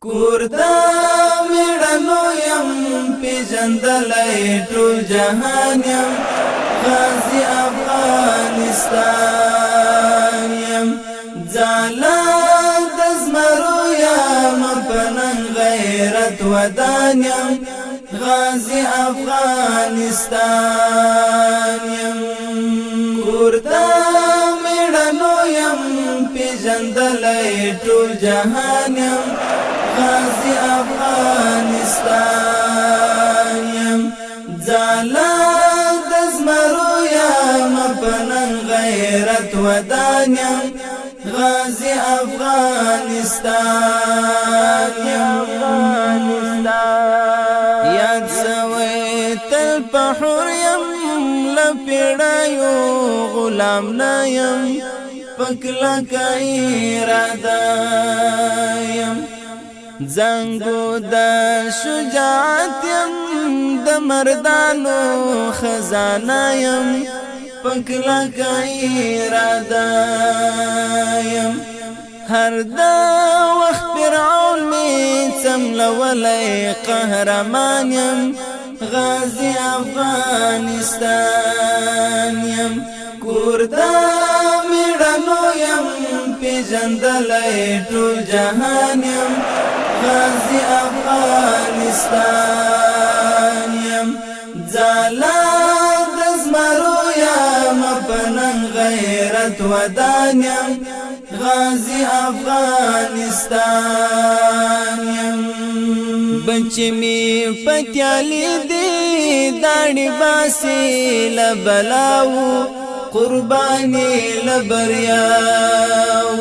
کوردا میړنو یم پیژندلای ټول جهان یم غازی افغانستان یم ځاله د زمرو یم پنن غیرت ودان یم غازی افغانستان یم کوردا میړنو یم پیژندلای ټول جهان یم غازی افغانستان یم ځاله د زمرو یم پنن غیرت ودان یم غازی افغانستان یم یاد سوی تل پحور یم لپیڑایو غلام نایم پکلا کئی رادا یم زنگو دا شجاعت یم د مردانو خزانه یم پکلا کئی رادا یم هر دا وقت فرعون می څملولی قهرمان یم غازی افغانستان یم کوردا میړنو یم پیژندلای ټول جهان یم غازی افغانستان یم ځاله د زمرو یم پنن غیرت ودان یم غازی افغانستان یم بچی می پتیالی دی داڑی باسی لبلاو قربانی لبریاو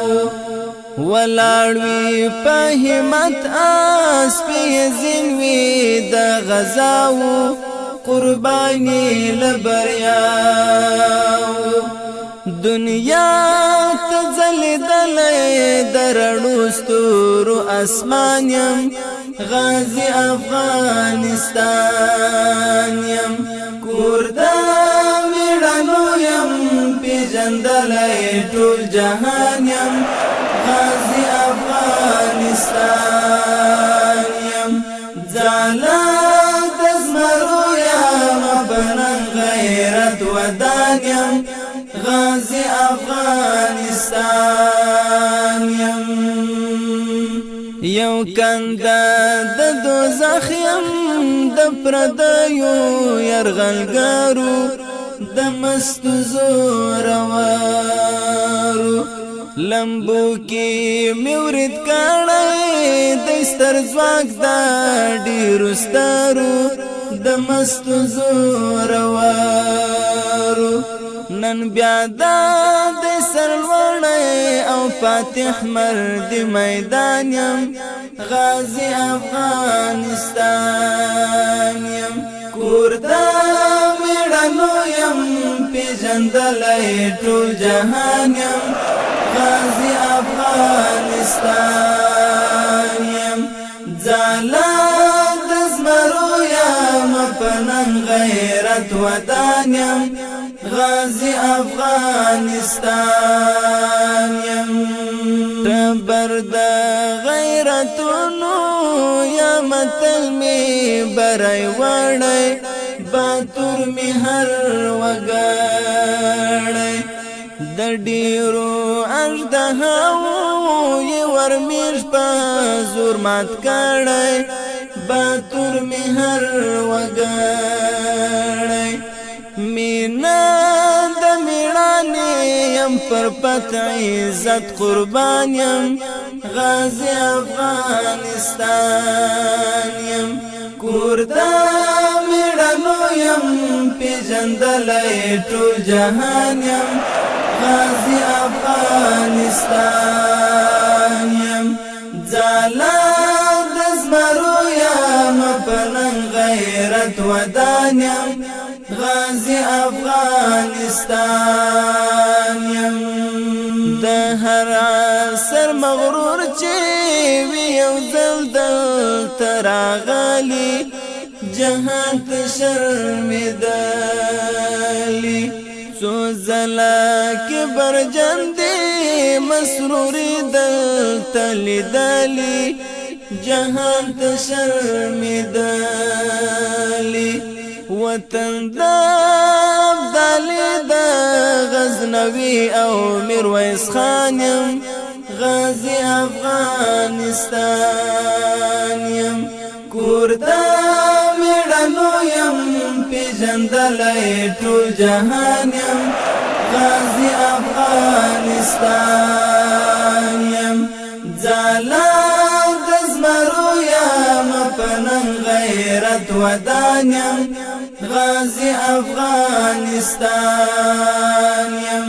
ولاړوی په همت آس پی زنوی د غزاو قربانی لبریاو دنیا تزلیدلی درړو ستورو اسمان یم غازی افغانستان یم کوردا میړنو یم پیژندلای ټول جهان یم غازی افغانستان یم ځاله د زمرو یم پنن غیرت ودان یم غازی افغانستان یم یو کنده د دوزخ یم د پردیو یرغلګرو د مستو زورورو لمبو کې میورید کړی د ستر ځواک د ډیرو سترو د مستو زورورو نن بیا د سرلوړی او فاتح مرد میدان یم غازی افغانستان یم کوردا میړنو یم پیژندلای ټول جهان یم غازی افغانستان یم ځاله د زمرو یم پنن غیرت ودان یم غازی افغانستان یم ټبر د غیرتونو یم تل می برای وړی باتور می هر وګړی د ډیرو اژدهاو یې ورمیږ په زور مات کړی باتور می هر وګړی مینا د میړانې یم پر پت عزت قربان یم غازی افغانستان یم کوردا میړنو یم پیژندلای ټول جهان یم غازی افغانستان یم ځاله د زمرو یم پنن غیرت ودان یم غازی افغانستان یم د هر عصر مغرور چې وی یو ځل دلته راغلی جهان ته شرمېدلی څو ځله کبرجن دی مسروری دلته لیدلی جهان ته شرمېدلي وطن د ابدالي د غزنوي او میرویس خان یم غازی افغانستان یم کور د میړنو یم پیژندلی ټول جهان یم غازی افغانستان یم ځلا د زمرو یم په نن غیرت ودان یم غازی افغانستان یم